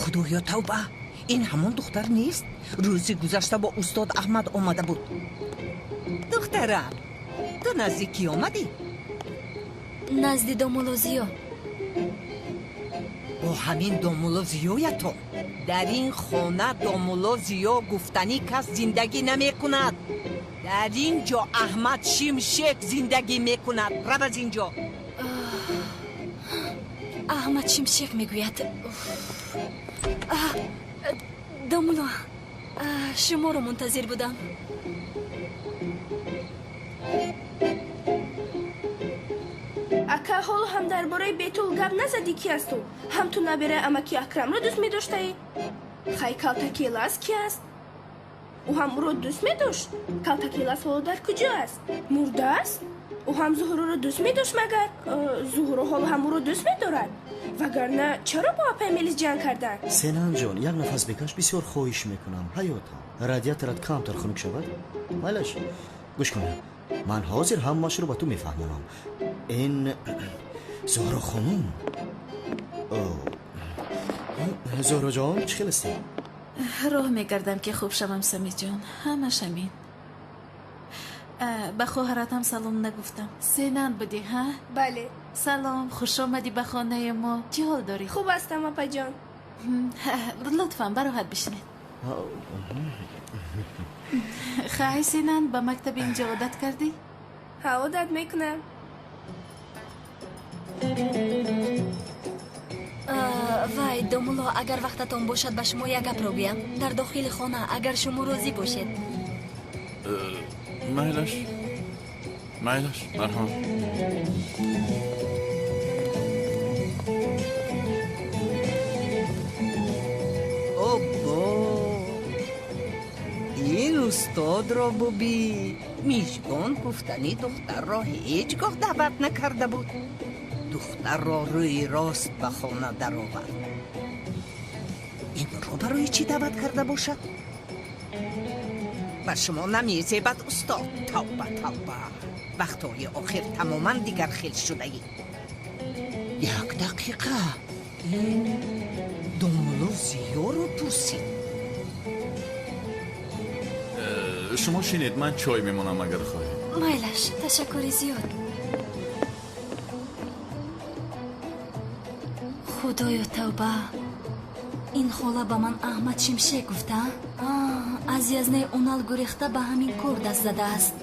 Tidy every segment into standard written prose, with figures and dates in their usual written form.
خدایا توبه، این همون دختر نیست؟ روزی گذشته با استاد احمد آمده بود. دخترم، تو نزدیکی آمدی؟ نزدی دامولوزیو. با همین دامولوزیوی تو در این خانه دامولوزیو گفتنی کس زندگی نمی کند. در اینجا احمد شمشک زندگی می کند. رب از اینجا. احمد شمشک میگوید. دامولو، شما رو منتظر بودم. اکا حالا هم درباره بیتول گپ نزدی کی است تو؟ هم تو نبره امکی اکرم رو دوست می داشتی؟ خیلی کالتاکیلاس کی است؟ او هم رو دوست می داشت. کالتاکیلاس حالا در کجا است؟ مرده است؟ او هم زهرو رو دوست می داشت مگر؟ زهرو حالا هم رو دوست می دارد. وگرنه چرا با اپا میلیس جنگ کردن؟ سنان جان یک نفس بکش، بسیار خواهش میکنم حیاتم رادیاترت کمتر خنک شود. مالش گوش کن، من حاضر همش رو با تو میفهمم. این زهرا خانوم. زهرا جان چه خیلی؟ راه میگردم که خوب شوم سمی جان. همش همین. به خواهراتم سلام نگفتم. سینان بودی ها؟ بله. سلام، خوش آمدی به خانه ما. چه حال داری؟ خوب هستم اپا جان. لطفاً براحت بشینید. خواهی سینان به مکتب اینجا عادت کردی؟ ها عادت میکنم. وای دامولو، اگر وقتتان باشد به شما یک گپ رو بگویم. در داخل خانه اگر شما راضی باشید. مایلش مرحبا. این استاد را ببین. میشگان گفتنی دختر را هیچگاه دعوت نکرده بود. دختر را روی راست به خانه در آورد. این را برای چی دعوت کرده باشد؟ بر شما نمیزیبد استاد. توبه توبه، وقتهای آخر تماما دیگر خیل شده ای. یک دقیقه، این دامولوزیو رو پرسید. شما شینید، من چای میمونم اگر خواهید. مایلش، تشکری زیاد. خدایا توبه، این خاله با من احمد شمشک گفته. از یزنه اونال گریخته به همین کار دست زده است.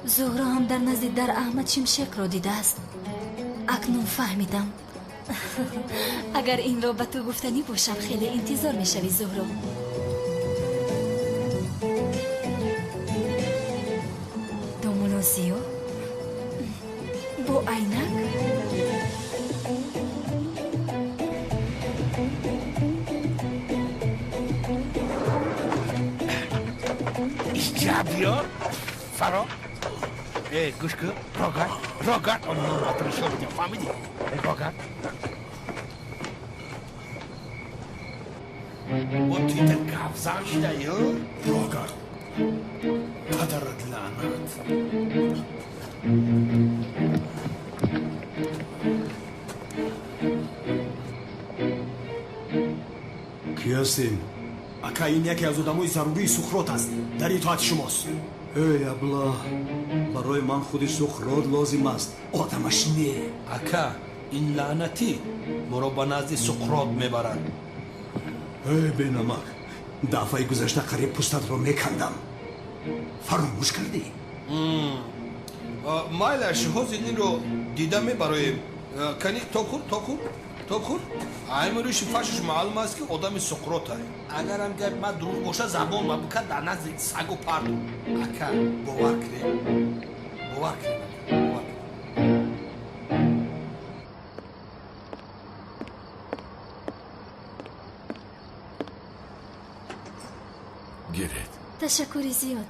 زهرا هم در نزد در احمد شمشک را دیده است. اکنون فهمیدم. اگر این را به تو گفتنی باشم خیلی انتظار میشوی زهرا. دامولوزیو با عینک. بیا فرا. گوش کن. راگرد آن نام شو بدیم. فهمیدی؟ راگرد با تیتر کفزن شده یا؟ راگرد پدرت لعنت. کی هستیم؟ اکا این یکی از آدمای ضروری سخرات است. در اطاعت شماست. ای ابله، برای من خودی سخرات لازم است، آدمش نه. اکا این لعنتی مرا به نزد سقراط میبرند. ای بینمک، دفعه گذشته قریب پوستت را میکندم. فراموش کردی؟ مایلش حوزینی رو دیده میبرایم. کنی تو خور ایمروی شفاشش معلوم است که آدم سقراط است. اگر هم گفت من دروغ باشه زبان ما بکن در نزد سگ و پردو. اکا باور کنیم. گیرید. تشکری زیاد.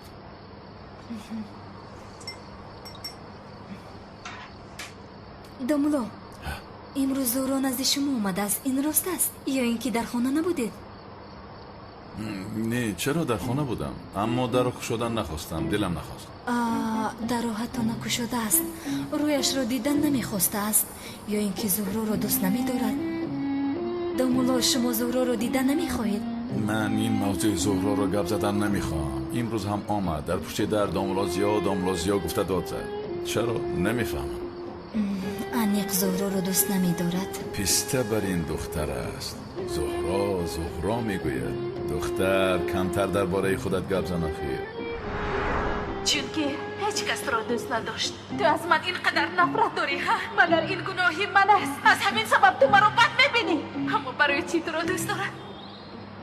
دامولو، امروز زهرا نزد شما اومده است. این راست است یا اینکه در خانه نبودید؟ نه، چرا در خانه بودم، اما در رو کشودن نخواستم، دلم نخواست. در رو حتی نکشوده است، رویش رو دیدن نمیخواسته است یا اینکه زهرا رو دوست نمیدارد؟ دومولو شما زهرا رو دیدن نمیخواهید؟ من این موضوع زهرا رو گپ زدن نمیخوام. امروز هم آمد در پشت در دامولازیا گفته داد زد. چرا؟ نمیفهمم. انیق زهرا رو دوست نمیدارد. پیسته بر این دختر است. زهرا میگوید. دختر کمتر درباره خودت گپ زن اخیر. چون که هیچ کس را دوست نداشت. تو از من اینقدر نفرت داری ها؟ مگر این گناهی من است؟ از همین سبب تو مرا بد میبینی. اما برای چی تو را دوست دارد؟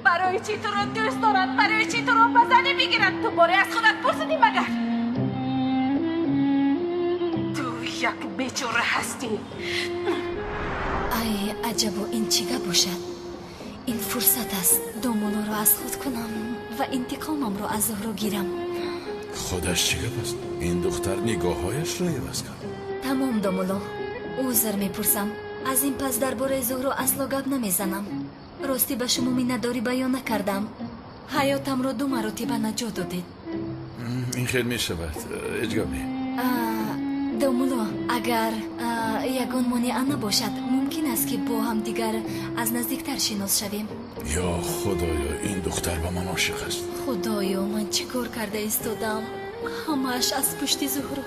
برای چی تو را دوست دارد؟ برای چی تو را بزنی میگیرد؟ تو باره از خودت پرسیدی مگر؟ تو یک بیچاره هستی. ای عجب و این چیگه باشد؟ این فرصت است دومولو رو از خود کنم و انتقامم رو از زهرا گیرم. خودش چی گپ است؟ این دختر نگاههایش را عوض کرد. تمام دومولو، عذر میپرسم. از این پس درباره زهرا اصلا گپ نمیزنم. راستی به شما مینداری بیان نکردم. حیاتم رو 2 مرتبه نجات دادید. این خیلی میشود. اجگاب نی. دومولو، اگر یگان مانع نباشد ممکن است که با هم دیگر از نزدیکتر شناس شویم. یا خدایا این دختر به من عاشق است. خدایا من چه کار کرده ایستادم؟ همش از پشت زهرا.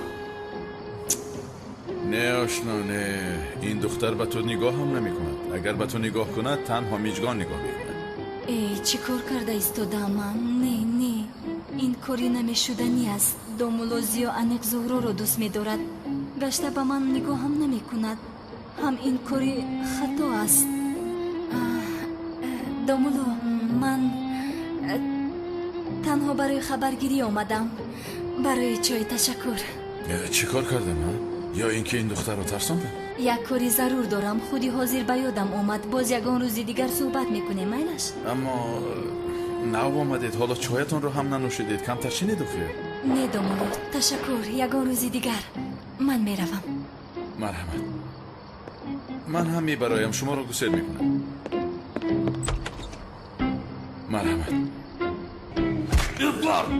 نه آشنا نه. این دختر به تو نگاه هم نمی کند. اگر به تو نگاه کند تنها میجگان نگاه می کند. ای چه کار کرده ایستادم من؟ نه این کاری نمیشدنی است. دومولوزی و انیق زهرا رو دوست می‌دارد. گشته به من نگاه هم نمی کند. هم این کاری خطا است. دومولو، من تنها برای خبرگیری آمدم. برای چای تشکر. چی کار کردم من؟ یا اینکه این دختر رو ترساندم؟ یک کاری ضرور دارم. خودی حاضر به یادم آمد. باز یگان روزی دیگر صحبت میکنیم میلش. اما نو آمدید حالا چایتون رو هم ننوشیدید. کمتر چینید بخیر. نه دومولو، تشکر. یگان روزی دیگر من میروم. مرحمت. من هم میبرایم. شما رو گسل میکنم. مرحمت.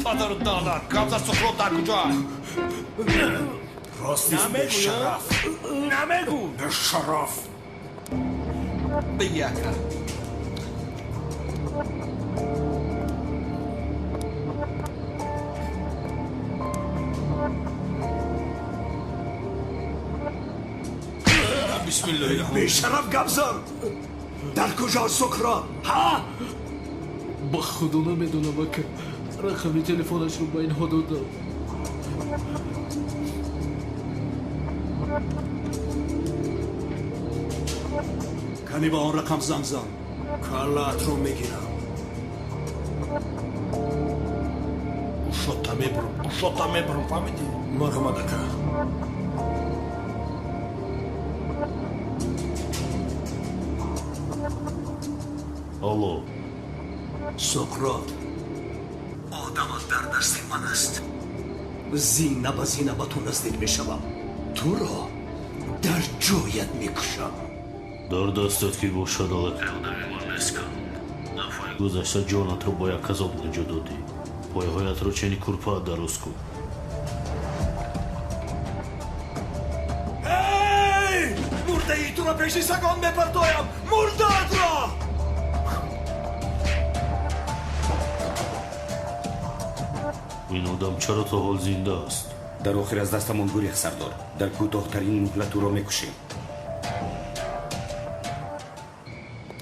پدر دادر گبزر سخرو در کجا؟ راستیست به شرف. نمیگو به شرف. بگی بسم الله. به شرف گبزر. در کجا سکرات؟ ها؟ با خدا نمیدونم که رقم تلفنش رو با این حدود داد. کنی با آن رقم زنگ زن. کلت رو میگیرم. شوتا میبرم فهمیدی؟ مرحمت اکا. الو سقراط آدم در دست من است. زینه به زینه به تو نزدیک می شوم. تو را در جایت می کشم. در دستت که باشد الک نمیگوان نیست کن. دفعه گذشته جانت رو با یک عذاب نجات دادی. پایهایت رو چنین کرپا درست کن. هی! مرده ای تو را پیش سگان بپرتایم. مردت را! این آدم چرا تا حال زنده است؟ در آخر از دستمون گریخ سردار. در کوتاه‌ترین مهلت او را میکشیم.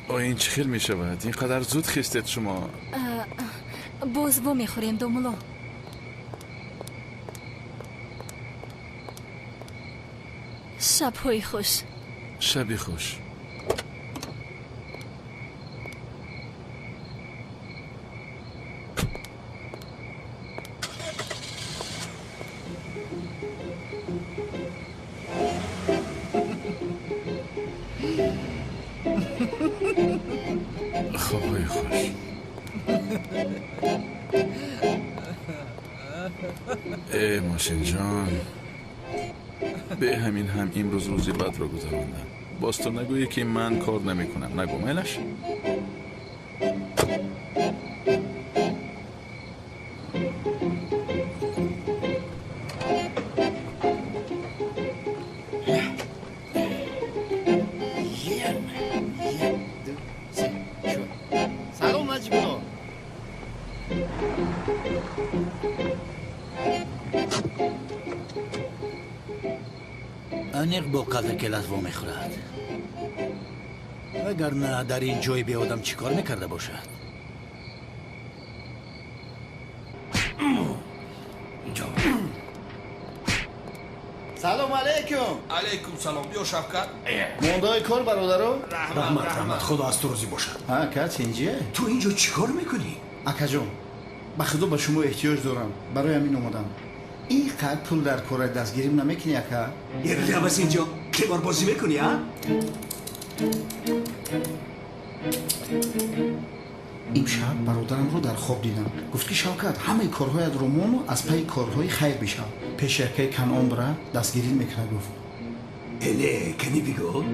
این چه خیل می شود؟ اینقدر زود خیستید شما؟ باز با میخوریم دومولو. شب‌های خوش. شبی خوش. خوابای خوش. ای ماشین جان، به همین هم امروز روزی بد رو گذراندم. باز تو نگویی که من کار نمی کنم. نگو میلش. انیق با قدر کلاس و میخورد وگرنه در این جای به آدم چی کار میکرده باشد؟ سلام علیکم. علیکم سلام. بیا شفقت. موندای کار برادرو؟ رحمت خدا از تو راضی باشد. ها کات اینجا؟ تو اینجا چیکار میکنی؟ اکا جون به خدا به شما احتیاج دارم. برای همین اومدم. این قدر پول در کار دستگیریم نمیکنی اکا؟ یه دفعه بس اینجا قمار بازی میکنی ها؟ امشب برادرم رو در خواب دیدم. گفت که شوکت همه کارهایت رو مونو از پای کارهای خیر بشم. پیش یکی کنعان برا دستگیری میکنه گفت. اله کنی بگو؟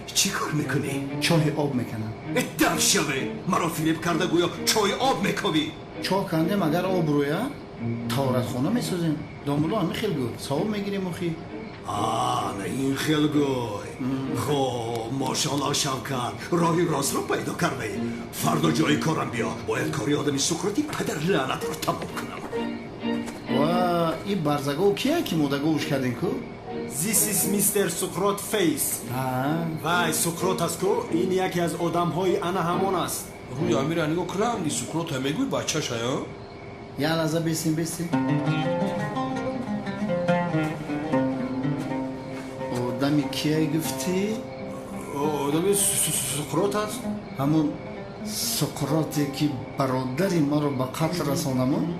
چی کار میکنی؟ چای آب میکنم. در شوه مرا فیلیپ کرده گویا چای آب میکوی. چای کنده مگر آب رویه؟ تورات خونه میسازیم. دامولو همه خیلی گود. ثواب میگیریم مخی. نه این خیلی گوی. خب ماشاءالله شوکت راهی راست رو پیدا کرده. فردا جای کارم بیا. باید کاری آدمی سقراطی پدر لعنت رو تمام کنم. و این برزگو کیه که مودگوش کردین کو؟ This is Mr. Socrates face. وای سقراط کو این یکی از آدم‌های انا همان است. روی امیر نگاه کنم دی سقراط میگوی بچه‌ش ها؟ یا لحظه بیستیم. آدمی کیه گفتی؟ آدمی سقراط است؟ همون سقراطی که برادری ما رو به قتل رساندمون؟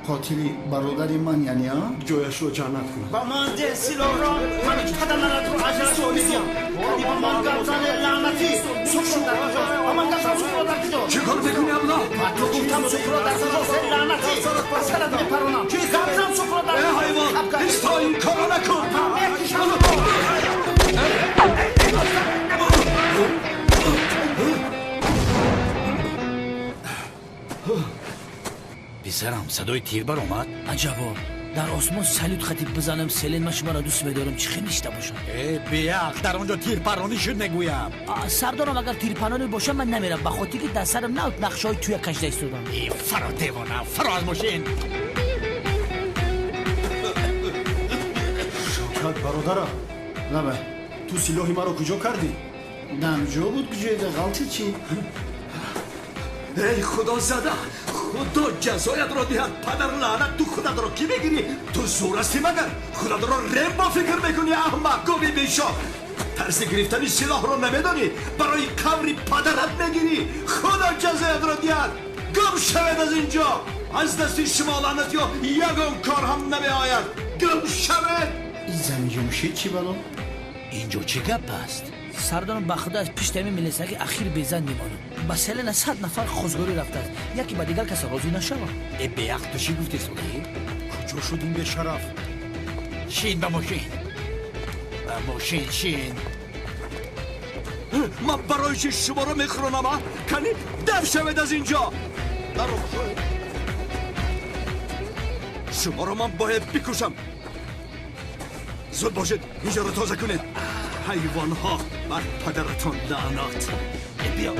قاتلی برادری من یعنی ها؟ جایش رو جنت کنم. با من ده سیلو را من پدر لعنت رو عجلت رو میزیم. با من گفتن لعنتی سقراط در با من گفتن سقراط در کجا؟ چه کار میکنی ابلا؟ تو گفتم سقراط در کجا لعنتی پسرت میپرونم. چی گفتم سقراط در ای حیوان هیچ تا این کارو نکن. پسرم صدای تیر بر اومد؟ عجبا در آسمان سلوت خطیب بزنم سلین من شما را دوست میدارم چی خیلی نشته باشم بیاق در آنجا تیر پرانی شد نگویم سردارم اگر تیر پرانی باشم من نمیرم بخاطر که در سرم نوت نقشه های توی کشته ایستادم فرا دیوانه فرا از ماشین شوکت برادرم نبه تو سلاحی مرا کجا کردی؟ دمجا بود کجای ده غلطی چی؟ ای خدا زده خدا جزایت را دهد پدر لعنت تو خودت را کی بگیری تو زور هستی مگر خودت را رم با فکر میکنی احمق گوی بیشا ترس گرفتن سلاح را نمیدانی برای قبری پدرت میگیری خدا جزایت را دهد گم شود از اینجا از دست شما لعنت یا یگم کار هم نمی آید گم شود این زمین جمشید چی بلا؟ اینجا چه گپ است؟ سردارم بخدا از پیش تیمی ملیسه که اخیر بیزن میمانم با سلن 100 نفر خوزگاری رفته است یکی با دیگر کس راضی نشوم ای بیاق تو چی گفتی سولی؟ کجا شد این به شرف؟ شین با ماشین شین من برای چی شما رو میخرونم کنی در شود از اینجا شما رو من باید بکشم زود باشید اینجا رو تازه کنید حیوان ها بر پدرتان لعنت بیا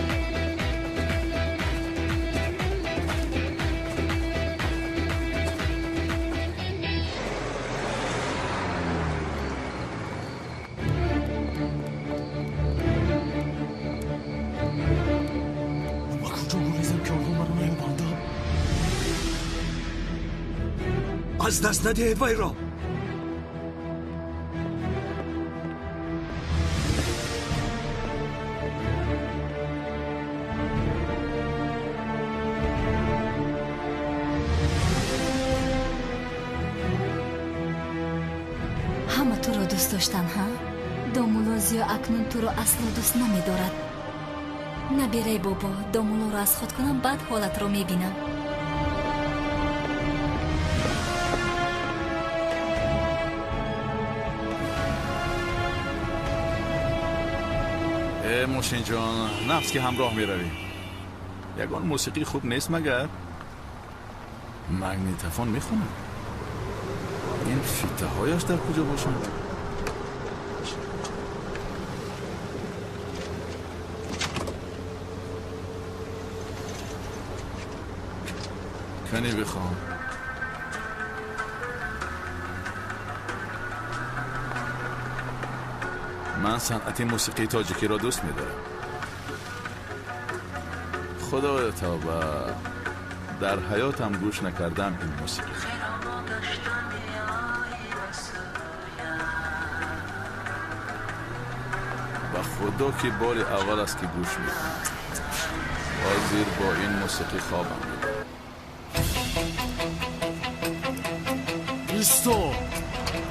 از دست ندهید وی را همه تو رو دوست داشتن ها؟ دامولازیا اکنون تو رو اصلا دوست نمیدارد نبیره بابا دامولو رو از خود کنم بعد حالت رو میبینم موشین جان نفس که همراه میروی یگان موسیقی خوب نیست مگر مگنیتفون میخونم این فیته هایش در کجا باشند کنی بخوام من صنعت موسیقی تاجیکی را دوست می‌دارم. خدایا توبه، در حیاتم گوش نکردم این موسیقی. و خدا که بار اول است که گوش میکنم. حاضر با این موسیقی خوابم میبرم. ایستو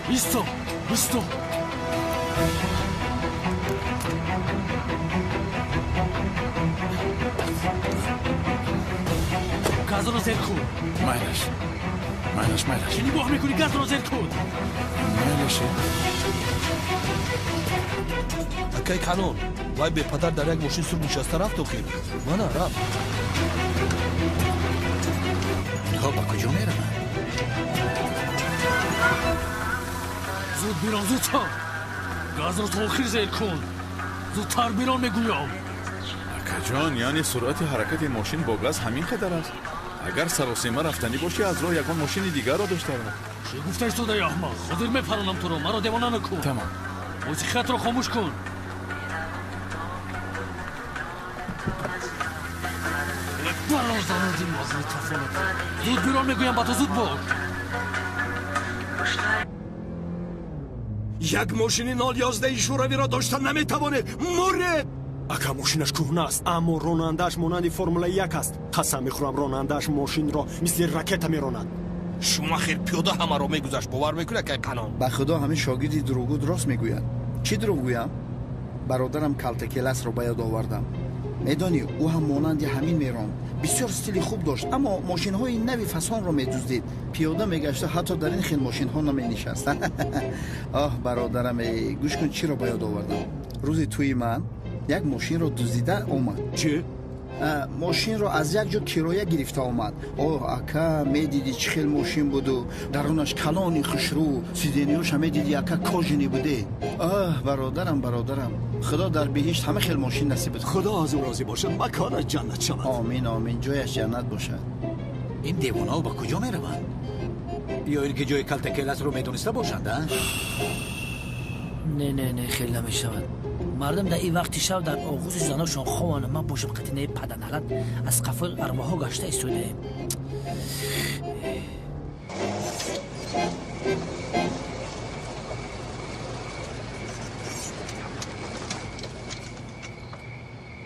ایستو ایستو گاز رو زیر کن. مایلش چی نگاه میکنی؟ گاز رو زیر کن. مایلشه. اکای کانون وای به پدر در یک ماشین سور نشسته رفت و که من رفت. نگاه با کجا میره من؟ زود بیرون زودتر. گاز رو تاخیر زیر کن. زودتر بیرون میگویم. اکا جان، یعنی سرعت حرکت این ماشین با گاز همین قدر است؟ اگر سراسیمه رفتنی باشی از راه یکان ماشین دیگر را داشته رفت. چی گفتش تو دای احمق؟ حاضر میپرانم تو رو. مرا دیوانه نکن. تمام. موسیقیت رو خاموش کن. برازان این مازن تفانت. زود بیرون میگویم با تو، زود باش. یک ماشین نال 11 شوروی را داشتن نمیتوانه. مورد اکا ماشینش کهنه است اما راننده‌اش مانند فرمول 1 است. قسم میخورم راننده‌اش ماشین را مثل راکت میراند. شما خیر پیاده همه رو میگذاشت باور میکنه که قانون. به خدا همه شاگردی دروغ راست میگویند. چی دروغ گویم؟ برادرم کلتکلس رو به یاد آوردم. میدانی او هم مانند همین میران بسیار استیلی خوب داشت، اما ماشین های نوی فسان رو میدزدید. پیاده میگشته، حتی در این خیل ماشین ها نمینشست. آه برادرم، گوش کن چی رو به یاد آوردم. روزی توی من یک ماشین رو دزدیده اومد. چی؟ ماشین رو از یک جا کرایه گرفته آمد. اوه اکا میدیدی چه خیل ماشین بود و درونش کلانی خشرو، سیدینیوش هم میدیدی اکا کاجنی بوده. آه برادرم خدا در بهشت همه خیل ماشین نصیب بده. خدا از او راضی باشد، مکانش جنت شود. آمین جایش جنت باشد. این دیوانا با کجا میره من؟ یا این که جای کلتکلس رو میدونسته باشند؟ نه خیلی نمیشود. مردم در این وقتی شب در آغوش زناشون خوانه من باشم قطینه پدنغت از قفل ارواح گشته ایستوده.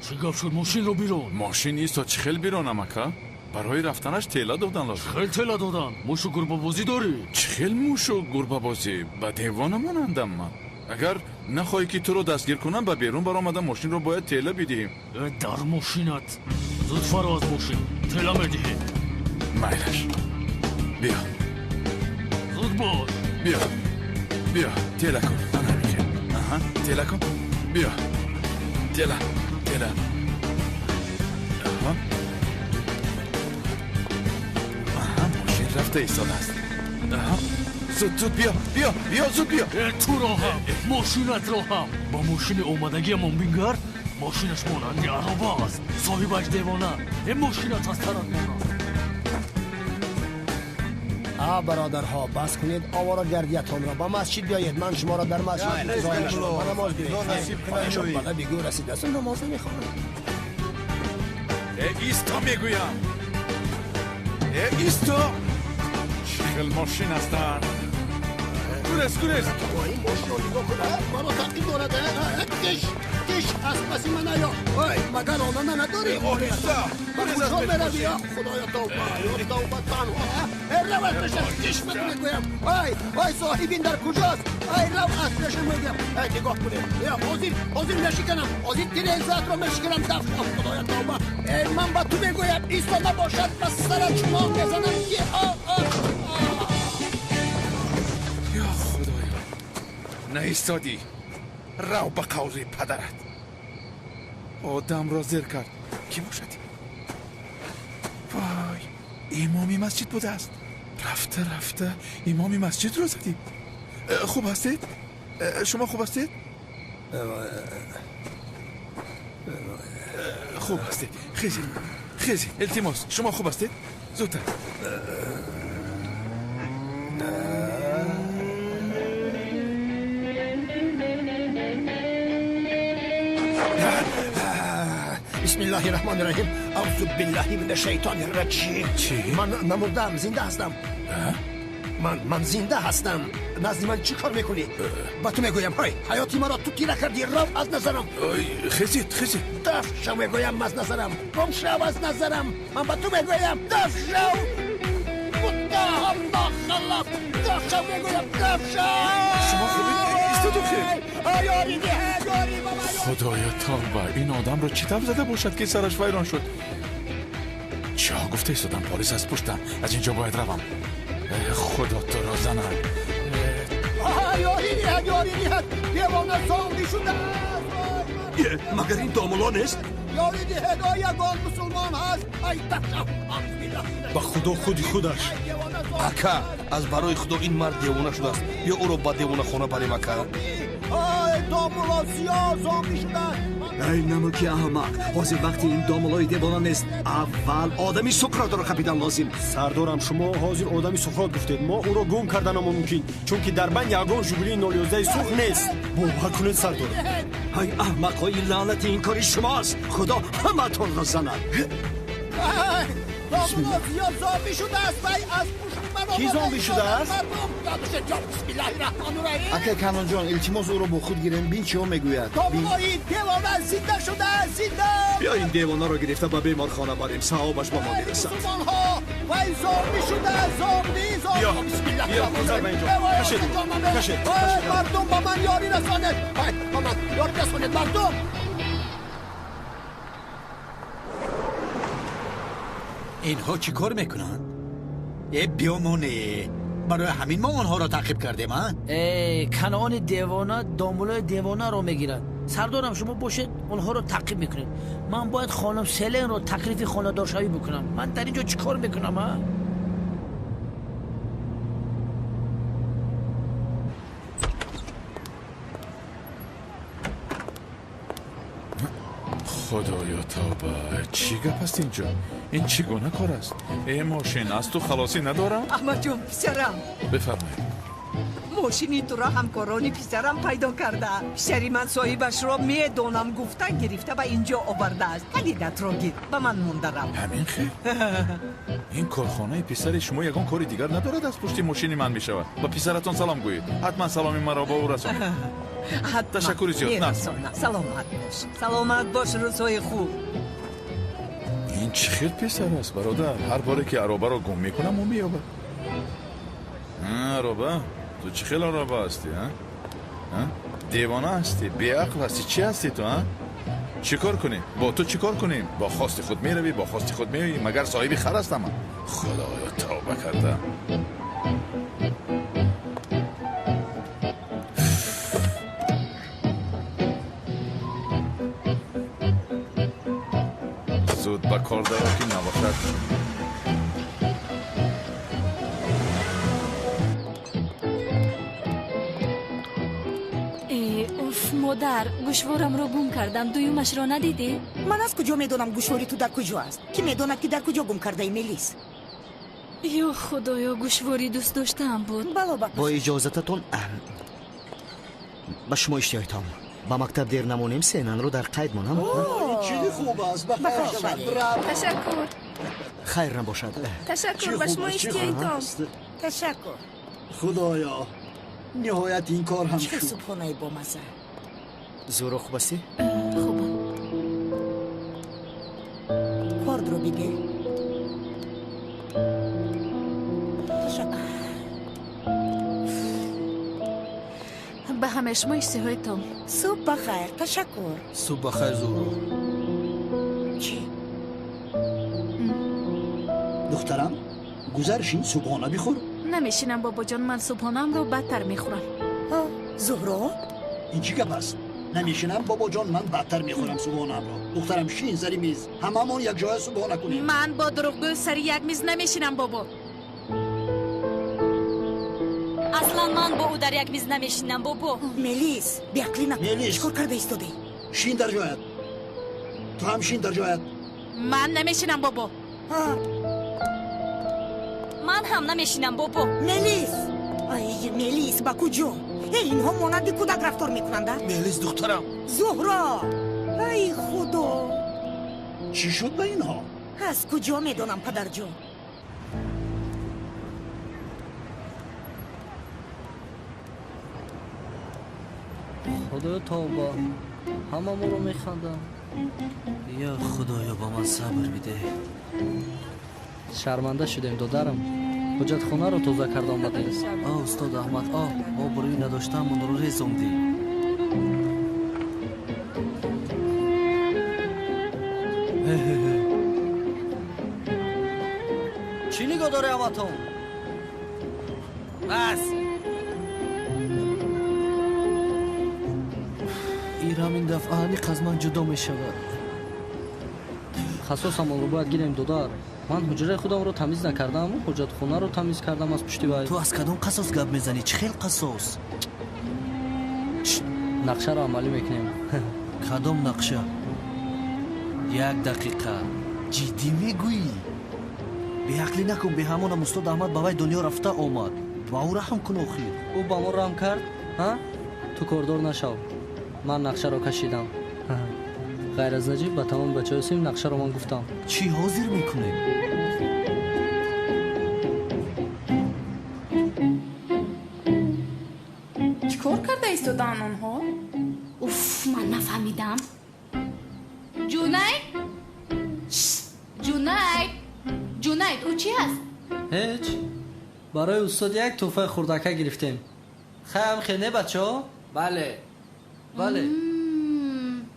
چی گفت شد؟ ماشین رو بیرون. ماشین ایست تا چخیل بیرونم اکا؟ برای رفتنش تیلا دادن لازم. خیلی تیلا دادن. موش و گربه بازی داری؟ چخیل موش و گربه بازی؟ به دیوانه مانندم من. اگر نخواهی که تو رو دستگیر کنم به بیرون برآمدم ماشین رو باید تیلا بدهیم. در ماشینت زود فراز ماشین تیلا میدهیم. مایلش بیا زود باش. بیا تیلا کن. آها تیلا کن. بیا تیلا آها ماشین رفته ایستاده است. آها زود بیا زود بیا. تو را هم ماشینت را هم با ماشین اومدگی من بینگر. ماشینش مانند عربه است. صاحبش دیوانه. این ماشینت از طرف مانند. برادرها بس کنید آوارا گردیتان را با مسجد بیایید. من شما را در مسجد انتظار شما با نماز بیایید. شما بله بیگو رسید است نماز نمیخوانم. ایستا میگویم. ایستا چخل ماشین هستن. گورس با این ماشین رو نگاه کنه مرا تقیل دارد. کش از پسی من نیا. مگر آنه نداری؟ با کجا میره بیا؟ خدایا توبه تنها. رو اصلش کش میگویم. صاحبین در کجاست؟ رو اصلش میگویم. نگاه کنه. حاضر نشکنم. حاضر تیر عزت رو مشکنم دفت. خدایا توبه. من با تو میگویم ایستا نباشد بس سر شما بزنم که یا خدایا نایستادی. رو به قول پدرت. آدم را زیر کرد. کی باشد؟ وای امامی مسجد بوده است. رفته امامی مسجد رو زدی. خوب هستید؟ شما خوب هستید؟ خوب هستید. خیزی التماس شما خوب هستید؟ زودتر. بسم الله الرحمن الرحیم اعوذ بالله من الشیطان الرجیم. چی؟ من نمردم، زنده هستم. من زنده هستم. نزدی من چی کار میکنی؟ با تو میگویم های حیاتی مرا تو تیره کردی، رفت از نظرم. خزید دفع شو میگویم از نظرم، گم شو از نظرم. من با تو میگویم دفع شو. متهم ناخلف، دفع شو میگویم، دفع شو. شما خوبید؟ ایستادو خیر. یاری ده یاری بابا. خدایا توبه، این آدم رو چی تب زده باشد که سرش ویران شد؟ چه ها گفته ایستادم؟ پلیس از پشتم، از اینجا باید روم. خدا تو را زنن. یاری ده دیوانه زامبی شده. مگر این داملا نیست؟ یاری ده یگان مسلمان هست. ای دفع. با خدا خودی خودش. اکا از برای خدا این مرد دیوانه شده است. بیا او رو با دیوانه خانه بریم اکا. ای داملا سیاه زامبی شده. ای نمکی احمق، حاضر وقتی این داملای دیوانه نیست، اول آدمی سقراط رو خپیدن لازم. سردارم شما حاضر آدمی سقراط گفتید، ما او را گم کردن ممکن، چون که در بند یگان ژوبلی 011 سوخ نیست. باور کنید سردار. ای احمقای لعنت، این کاری شماست. خدا همه تون را زند. داملا سیاه زامبی شده است. وی از پشت من کی زامبی شده است؟ بسم الله الرحمن الرحیم. اکا کانون جان التماس او را با خود گیریم، بین چی ها میگوید. داملای دیوانه زنده شده، زنده. بیا این دیوانه را گرفته به بیمارخانه بریم، ثوابش به ما میرسد. مسلمان ها وی زامبی شده، زامبی. بیا بسم الله بیا الرحمن الرحیم. کشید. مردم با من یاری رسانید. با من یاری رسانید مردم. اینها چی کار میکنن؟ بیامونه برای همین ما آنها را تعقیب کردیم ها؟ کنعان دیوانه دامولای دیوانه رو میگیرن. سردارم شما باشید اونها رو تعقیب میکنید. من باید خانم سلین رو تکلیف خانه دارشوی بکنم. من در اینجا چی کار میکنم ها؟ خدایا توبه، چی گپ است اینجا؟ این چگونه کار است؟ ای ماشین از تو خلاصی ندارم؟ احمد جون پسرم، بفرمایید. ماشینی تو را همکارانی پسرم پیدا کرده. پسری من صاحبش را میدونم گفته گرفته و اینجا آورده است. کلیدت را گیر، به من مونده رو. همین خیر؟ این کارخانه پسر شما یگان کاری دیگر ندارد از پشت ماشین من میشود. با پسرتان سلام گویید، حتما سلامی مرا با او رسانید. تشکر زیاد. نه سلامت باش روزهای خوب. این چه خیلی پسر است برادر، هر باره که عربه را گم میکنم و میابد. عربه؟ تو چه خیلی عربه هستی ها؟ دیوانه هستی؟ بیعقل هستی؟ چی هستی تو ها؟ چی کار کنیم؟ با تو چی کار کنیم؟ با خواست خود میروی، با خواست خود میروی، مگر صاحبی خر هستم من؟ خدایا توبه کردم. زود با کار دارم که نباشد. مادر گوشوارم رو گم کردم، دویمش را ندیدی؟ من از کجا میدونم گوشواری تو در کجا است؟ کی میدوند که در کجا گم کرده ای ملیس؟ یا خدایا گوشواری دوست داشتم بود. با اجازتتون به شما اشتیاقم. با مکتب دیر نمونیم، سینن رو در قید مانم. چیزی خوب است. تشکر. خیر نباشد. تشکر به شما اشتیاقم. تشکر. خدایا نهایت این کار هم چه شد. صبحانه با مزه. زورو خوب هستی؟ خوبم. کارد رو بگه. تشکر. به همه شما اشتیاقم. صبح بخیر. تشکر. صبح بخیر زورو. چی؟ دخترم گذرشین صبحانه بخور. نمیشینم بابا جان، من صبحانم رو بدتر میخورم. زهرا؟ این چی گپ است؟ نمیشینم بابا جان، من بدتر میخورم صبحانه را. دخترم شین زری میز، هممون یک جای صبحانه کنیم. من با دروغگوی سری یک میز نمیشینم بابا. اصلا من با او در یک میز نمیشینم بابا. ملیس بیعقلی نکن. ملیس چیکار کرده ایستادی؟ شین در جایت. تو هم شین در جایت. من نمیشینم بابا. من هم نمیشینم بابا. ملیس ای ملیس با کجا؟ اینها مانند کودک رفتار میکنند. ملیس دخترم. زهرا ای خدا. چی شد به اینها؟ از کجا میدونم پدر جون؟ خدا توبه همه ما رو میخندم. یا خدایا با من صبر بده. شرمنده شدیم دادرم. حجت خونه رو توزه کرده آمدیم. استاد احمد ما بروی نداشتم من رو ریزوندی. چی نگاه داره امتون؟ بس ایرام این دفعه حالیق از من جدا می شود. خصوصا ما رو باید گیریم دادر. من حجره خودم رو تمیز نکردم. حجت خونه رو تمیز کردم از پشتی باید. تو از کدوم قصص گپ میزنی؟ چه خیل قصص؟ نقشه رو عملی میکنیم. کدوم نقشه؟ یک دقیقه جدی میگویی؟ به عقلی نکن. به همون استاد احمد بابای دنیا رفته آمد. با او رحم کن آخیر. او با ما رحم کرد؟ ها؟ تو کردور نشو. من نقشه رو کشیدم. غیر از نجیب به تمام بچه سیم نقشه رو من گفتم. چی حاضر میکنه؟ چیکار کرده ایستادن آنها؟ اوف من نفهمیدم. جونید جونید او چی هست؟ هیچ. برای استاد یک توفه خوردکه گرفتیم. خیلی خیلی بچه ها؟ بله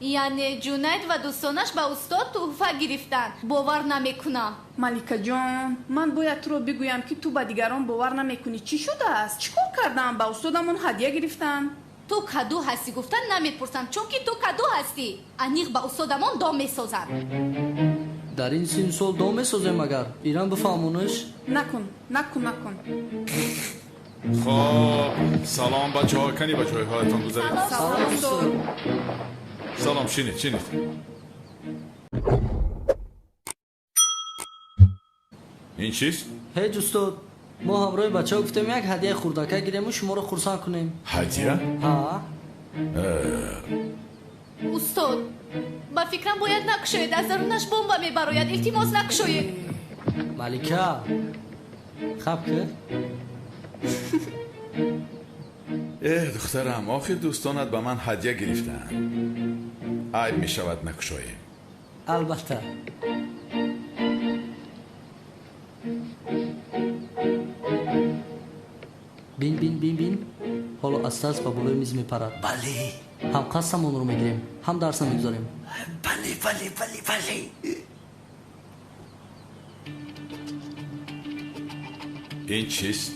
یعنی جونید و دوستانش به استاد تحفه گرفتن. باور نمیکنم. ملیکا جان من باید تو رو بگویم که تو به دیگران باور نمیکنی. چی شده است؟ چیکار کردن؟ به استادمون هدیه گرفتن. تو کدو هستی گفتن نمیپرسم چون که تو کدو هستی. انیق به استادمون دام میسازن. در این سین سال دام میسازیم مگر ایران بفهمونش؟ نکن خب سلام بچه ها. کنی بچه های حالتان گذارید؟ سلام شینید. این چیست؟ هیچ استاد. ما همراه بچه ها گفتیم یک هدیه خوردکه گیریم و شما رو خرسان کنیم. هدیه؟ ها. استاد با فکرم باید نکشوید. از درونش بمب میبراید. التماس نکشوید. ملیکه خب که دخترم آخر دوستانت به من هدیه گرفتن. عیب می شود نکشاییم. البته. بین حالا استاز با بالای میز میپرد. بله. هم قسم اون رو میگیریم هم درس میگذاریم. بله. این چیست؟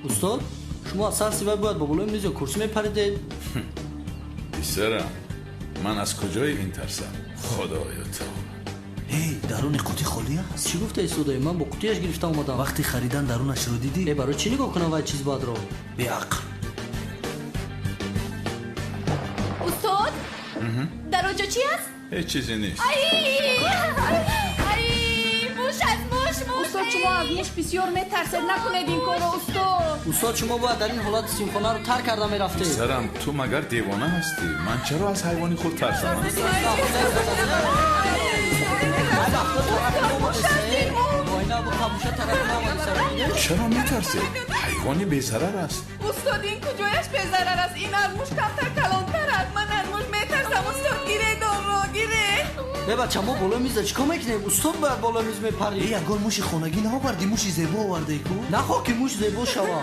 استاد شما اصلا سیوه باید با بالای میز یا کرسی میپریدید؟ بیسرم من از کجای این ترسم؟ خدایا تو. درون قوطی خالی است. چی گفته استادای؟ من با قوطیش گرفتم اومدم. وقتی خریدن درونش رو دیدی؟ برای چی نگاه کنم و چیز باید رو؟ به عقل. استاد در اونجا چی هست؟ هیچ چیزی نیست. ای موش از موش. استاد شما از موش بسیار میترسید. نکنید این کارو استاد شما باید در این حالات سیمخانه رو ترک کرده میرفته. سرم تو مگر دیوانه هستی؟ من چرا از حیوانی خود ترسم؟ چرا میترسی؟ حیوانی بی‌ضرر است. استاد این کجایش بی‌ضرر است؟ این از موش کمتر کلانتر است. من از موش میترسم. استاد گیره دارو گیره. بچه ما بالا میزه چیکار میکنیم؟ استاد باید بالا میز میپری. یک گل موش خونگی نآوردی؟ موشی زیبا آورده کو؟ نه خب که موش زیبا شوا.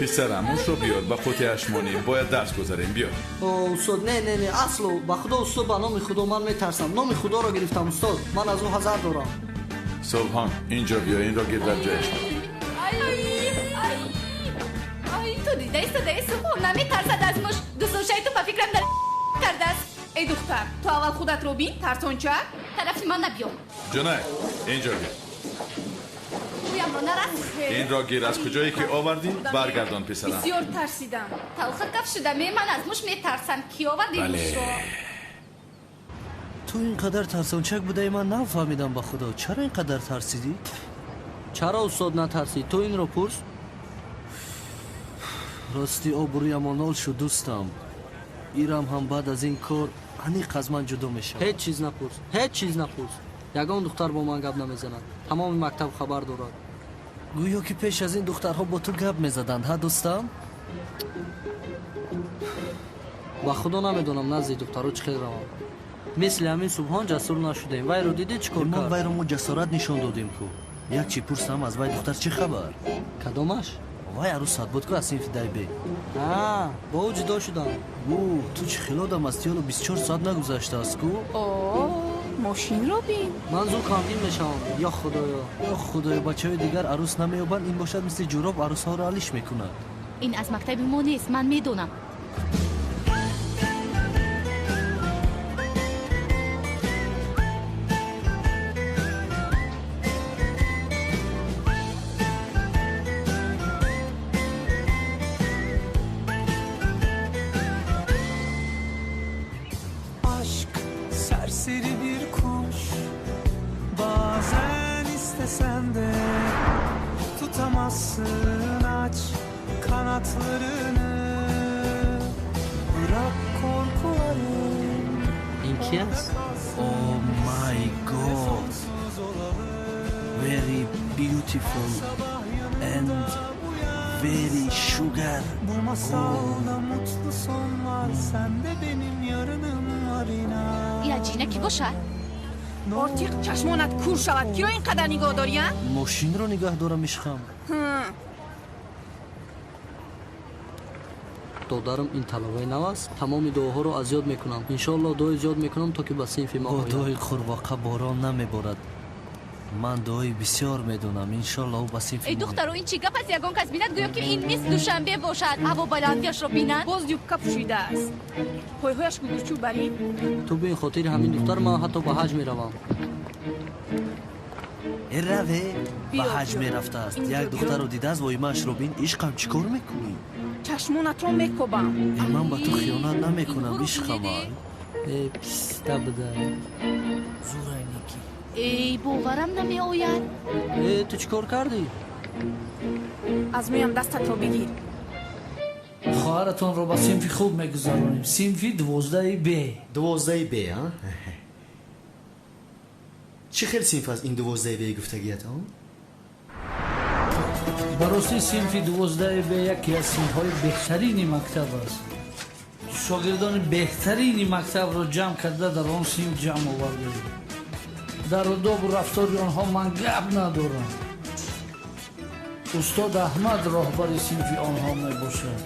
پسرم موش رو بیار با قوطی اشمانی. باید درس گذاریم. بیار. استاد نه اصلا با خدا استاد با نام خدا من میترسم. نام خدا رو گرفتم استاد. من از اون حذر دارم. صبحان اینجا بیا. این را گیر در جایش. تو دیده صبحان نمیترسد از موش. دوستوشای تو با فکرم در کرده است. ای دختر تو اول خودت رو بین. ترسانچه طرف من نبیام. جنای اینجا بیا. رویم رو نرست. این را گیر. از کجایی که آوردی برگردان پسرم. بسیار ترسیدم. تلخ کف شدم. من از موش میترسم. کی آوردی موش رو؟ تو اینقدر ترسانچک بوده من نفهمیدم. با خدا چرا اینقدر ترسیدی؟ چرا استاد نترسید؟ تو این رو پرس. راستی آبرویم آنال شد دوستم. ایرم هم بعد از این کار аниқ аз ман ҷудо мешавад. ҳеҷ чиз напурс, ҳеҷ чиз напурс. Ягон духтар бо ман гап намезанад. Тамоми мактаб хабар дорад. гӯё ки пеш аз ин духтарҳо бо ту гап мезаданд, ҳа дӯстам? ба худо намедонам назди духтаро чӣ хел равам. мисли ҳамин субҳон ҷасур нашудем. вайро дидӣ чӣ кор кард? вайро мо ҷасорат нишон додем ку. як чӣ пурсам аз вай духтар чӣ хабар? Кадомаш? вай арӯсат буд ку аз синфи дайбе. бо ӯ ҷудо шудам. ту чӣ хел одам ҳасти ҳоло 24 соат нагузаштааст ку? мошинро бин. ман зуд ғамгин мешавам. ё худоё. ё худоё, бачаҳои дигар арӯс намеёбанд, ин бошад мисли ҷуроб арӯсҳоро алиш мекунад. ин аз мактаби мо нест, ман медонам. Serseri bir kuş, bazen istesen de tutamazsın, aç kanatlarını, bırak korkuları. این کی است؟ Oh my god, very beautiful and very sugar. Bu masalda mutlu son var, sen de benim yarınım var inan. яҷина ки бошад? ортиқ чашмонат кур шавад. киро ин қадар нигоҳ дориян? мошинро нигоҳ дорам ишқам. додарам ин талабаи нав аст. тамоми дуоҳоро аз ёд мекунам. иншоаллоҳ дуои зиёд мекунам то ки ба синфи мо ояд. дуои қурбоқа борон намеборад. ман дуои бисёр медонам. иншоаллоҳ ба синфи эй духтаро, ин чӣ гап аст? ягон кас бинад гӯё ки ин мис душанбе бошад. ҳаво баландиашро бинад. боз юбка пӯшидааст. пойҳояш гугурчӯ барин. ту бин хотири ҳамин духтар ман ҳатто ба ҳаҷ меравам. раве ба ҳаҷ мерафтааст. як духтарро дидааст воимаашро бин. ишқам чӣ кор мекунӣ? чашмонатро мекобам. ман ба ту хиёнат намекунам ишқам. писта бидай. зурайники. эй боварам намеояд. ту чӣ кор кардӣ? аз меам дастатро бигир. хоҳаратонро ба синфи хуб мегузаронем. синфи 12 б. 12 б, а? чӣ хел синф аст ин 12 б гуфтагият? ба рости синфи 12 б яке аз синфҳои беҳтарини мактаб аст. шогирдони беҳтарини мактобро ҷамъ карда дар он синф ҷамъ овардем. дар одобу рафтори онҳо ман гап надорам. устод аҳмад роҳбари синфи онҳо мебошад.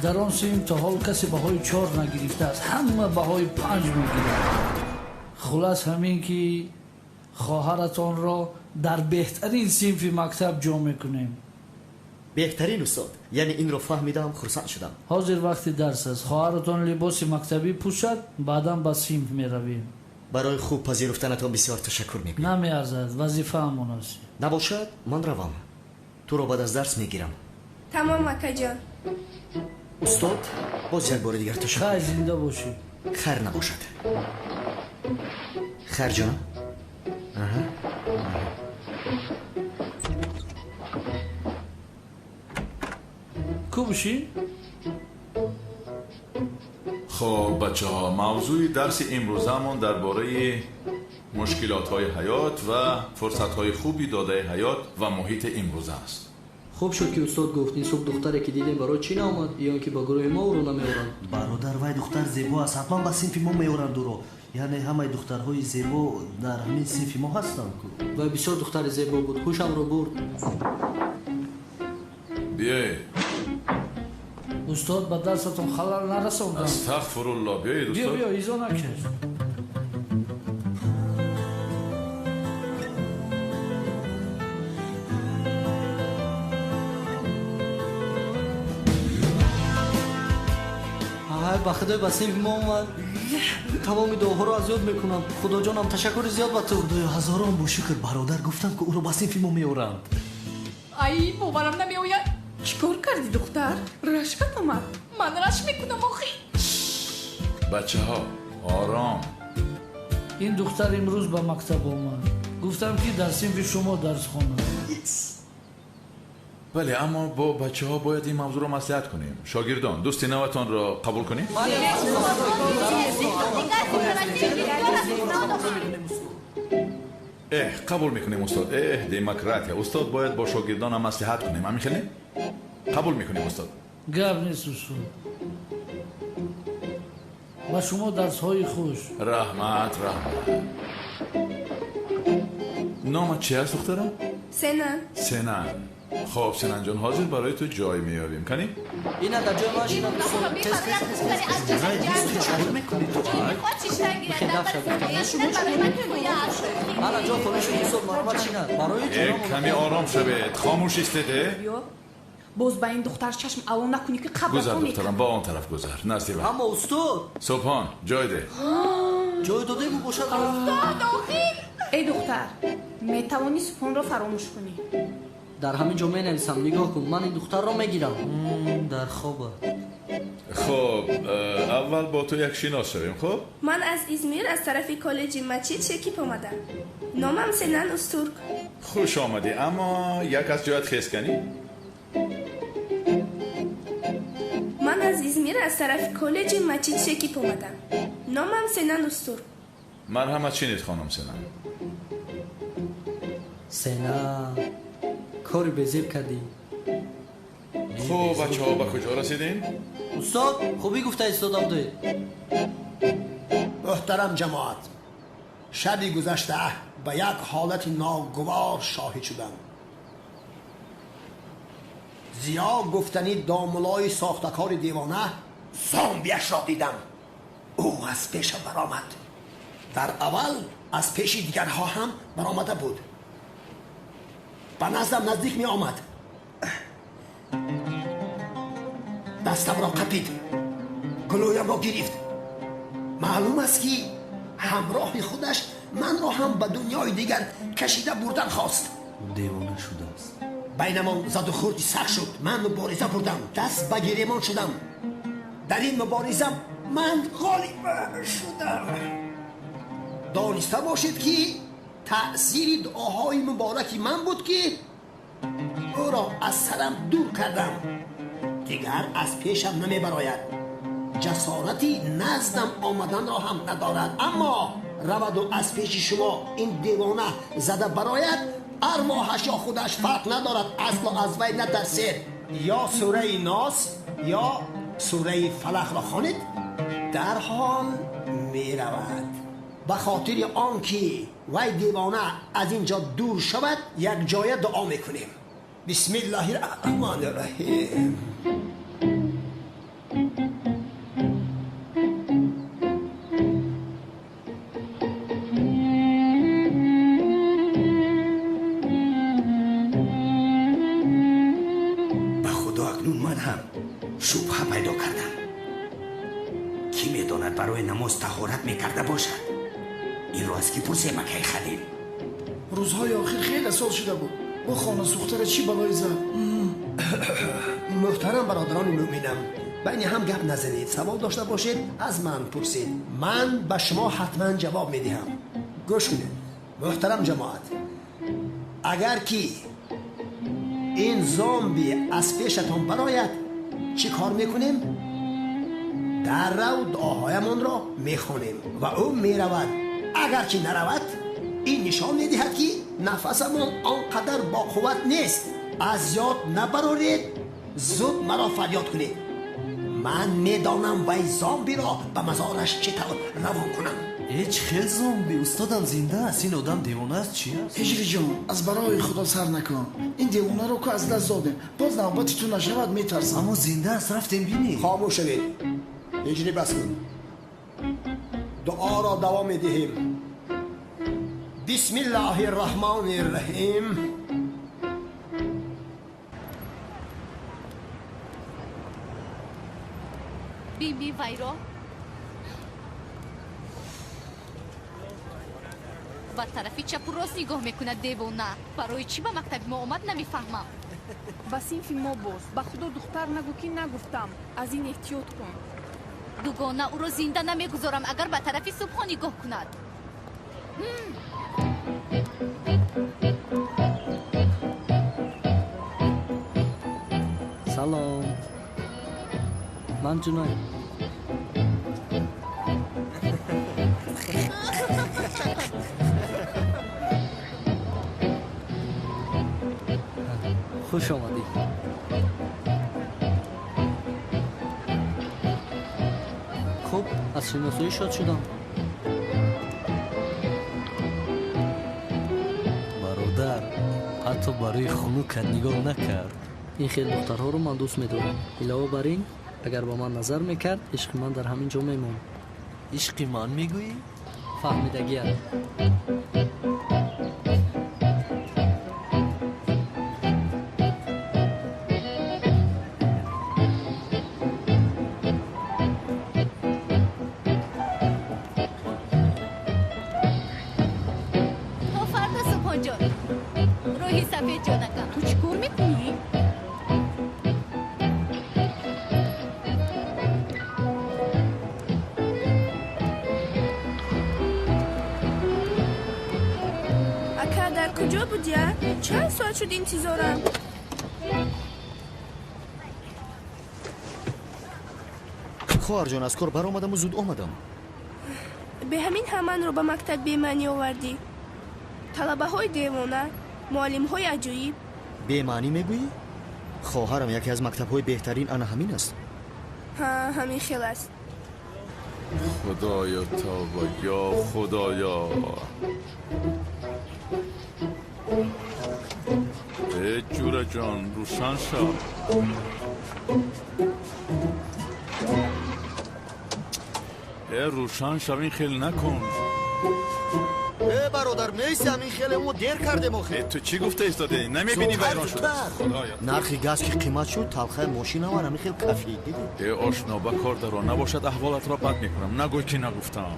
дар он синф то ҳол касе баҳои 4 нагирифтааст. ҳама баҳои 5 мегирад. хулас ҳамин ки хоҳаратонро дар беҳтарин синфи мактаб ҷо мекунем. беҳтарин устод, яъне инро фаҳмидам, хурсанд шудам. ҳозир вақти дарс аст. хоҳаратон либоси мактабӣ пӯшад, баъдан ба синф меравем. барои хуб пазируфтанатон бисёр ташаккур мекунам. намеарзад, вазифаамон аст. набошад, ман равам. туро баъд аз дарс мегирам. тамом акаҷон. устод, боз як бори дигар ташаккур. хай зинда бошӣ. хайр набошад. хайр ҷонам. кӯбушӣ? خب بچه ها، موضوع درس امروزمون درباره مشکلات های حیات و فرصت های خوبی داده حیات و محیط امروزه است. خوب شد که استاد گفت این صبح دختره که دیدیم برای چی نامد یا اینکه با گروه ما او رو نمیورند. برادر وای دختر زیبا است، حتما با صنف ما میورند او رو. یعنی همه دخترهای زیبا در همین صنف ما هستند. و بسیار دختر زیبا بود، هوشم رو برد. بیایید. استاد با درستون خلال نرسوندم. استغفرالله. بیایید استاد. بیا ایزا نکش. با خدای با صنف ما اومد. تمام دعاها رو از یاد میکنم. خدا جانم تشکر زیاد با تو. خدایا هزاران با شکر برادر گفتن که او رو با صنف ما میورند. ای باورم نمیآید. چیکار کردی دختر؟ رشکت اومد. من رشک میکنم آخی. بچه ها آرام. این دختر امروز به مکتب اومد. گفتم که در صنف شما درس خوانم. بله اما با بچه ها باید این موضوع رو مصلحت کنیم. شاگردان دوست نوتان را قبول کنیم؟ قبول میکنیم استاد. دموکراتیا. استاد باید با شاگردان هم مصلحت کنیم. همین خیلی؟ قبول میکنیم استاد. گپ نیست اصول. و شما درس های خوش. رحمت. نامت چی هست دخترم؟ سنن. خب سنن جان حاضر برای تو جای میاریم کنی؟ اینا در جای ماشینا کمی آرام شوید. خاموش ایستاده. باز با این دختر چشم اون نکنی که قبل گذر دخترم با آن طرف گذر. نزدی من. اما استاد صبحان جای ده. جای داده بود باشد. ای دختر میتوانی سپون را فراموش کنی؟ در همین جا می نویسم. نگاه کن من این دختر را میگیرم. در خوابه. خب اول با تو یک شناس شویم. خب من از ازمیر از طرف کالج مچید شکیپ آمدم. نامم سنن استورک. خوش آمدی. اما یک از جایت خیز کنی؟ من از ازمیر از طرف کالج مچید شکیپ آمدم. نامم سنن استورک. مرحمت چینید خانم سنن. سنن کاری بزیب کردی. خب بچه ها با کجا رسیدین؟ استاد خوبی گفته استاد عبدی. محترم جماعت، شبی گذشته به یک حالت ناگوار شاهد شدم. زیا گفتنی داملای ساختکار دیوانه زامبیش را دیدم. او از پیش برآمد. در اول از پیش دیگرها هم برآمده بود. به نزدم نزدیک می آمد. دستم را قپید. گلویم را گرفت. معلوم است که همراه خودش من را هم به دنیای دیگر کشیده بردن خواست. دیوانه شده است. بینمان زد و خوردی سخت شد. من مبارزه بردم. دست به گریمان شدم. در این مبارزه من غالب شدم. دانسته باشید که تأثیر دعاهای مبارک من بود که او را از سرم دور کردم. دیگر از پیشم نمی براید. جسارتی نزدم آمدن را هم ندارد. اما رود و از پیش شما این دیوانه زده براید، ارواحش یا خودش فرق ندارد. اصلا از وی نترسید. یا سوره ناس یا سوره فلق را خوانید، در حال می رود. به خاطر آنکه وی دیوانه از اینجا دور شود یک جای دعا میکنیم. بسم الله الرحمن الرحیم. به خدا اکنون من هم شبهه پیدا کردم. کی میداند برای نماز طهارت میکرده باشد؟ این رو از کی پرسه مکه خلیل؟ روزهای آخر خیلی سال شده بود. با خانه سوختره چی بلایی زد؟ محترم برادران مؤمنم، بین هم گپ نزنید. سوال داشته باشید از من پرسید. من به شما حتما جواب میدهم. گوش کنید محترم جماعت. اگر کی این زامبی از پیشتان براید چی کار میکنیم؟ در رو دعاهایمان را میخونیم و او میرود. اگر کی نرود این نشان میدهد که نفسمان آنقدر با قوت نیست. از یاد نبرارید، زود مرا فریاد کنید. من میدانم وی زامبی را به مزارش چطور روان کنم. هیچ خیلی زامبی استادم زنده است. این آدم دیوانه است. چی است؟ هجری جان از برای خدا سر نکن. این دیوانه رو که از دست دادیم، باز نوبتی تو نشود میترسم. اما زنده است. رفتیم بینی. خاموش شوید. هجری بس کن. دعا را دوام میدهیم. بسم الله الرحمن الرحیم. بیبی ویرا با طرفی چپ و راست نگاه میکنه دیوانه. برای چی به مکتب ما اومد نمیفهمم. با صنف ما باز. با خدا دختر نگو که نگفتم. از این احتیاط کن. دوگانه او رو زنده نمیگذارم اگر به طرفی صبح نگاه کند. салом. Ман Ҷуноyd. хуш омадӣ. хуб, аз шиносоӣ шод шудам. бародар, ҳатто барои хунукат нигоҳ накард. ин хел духтарҳоро ман дӯст медорам. илова бар ин, агар ба ман назар мекард, ишқи ман дар ҳамин ҷо мемонд. ишқи ман мегӯӣ? фаҳмидагият. کجا بودی؟ چند ساعت شد انتظارم. خواهر جان از کار برآمدم و زود آمدم. به همین همان رو به مکتب بی‌معنی آوردی. طلبه های دیوانه، معلم های عجیب. بی‌معنی میگویی؟ خواهرم یکی از مکتب های بهترین آن همین است. ها همین خیلی است. خدایا توبه، یا خدایا. ای جوره جان، روشن شو. ای روشن شو، این خیلی نکن. ای برادر میسی همین خیلی ما دیر کردیم آخه. تو چی گفته ایستاده؟ نمیبینی ویران شده؟ خدایا. نرخی گاز که قیمت شد تلخه ماشین هم همین خیلی کافی دیدی. ای آشنا با کار درو نباشد احوالت را بد میکنم. نگوی که نگفتم.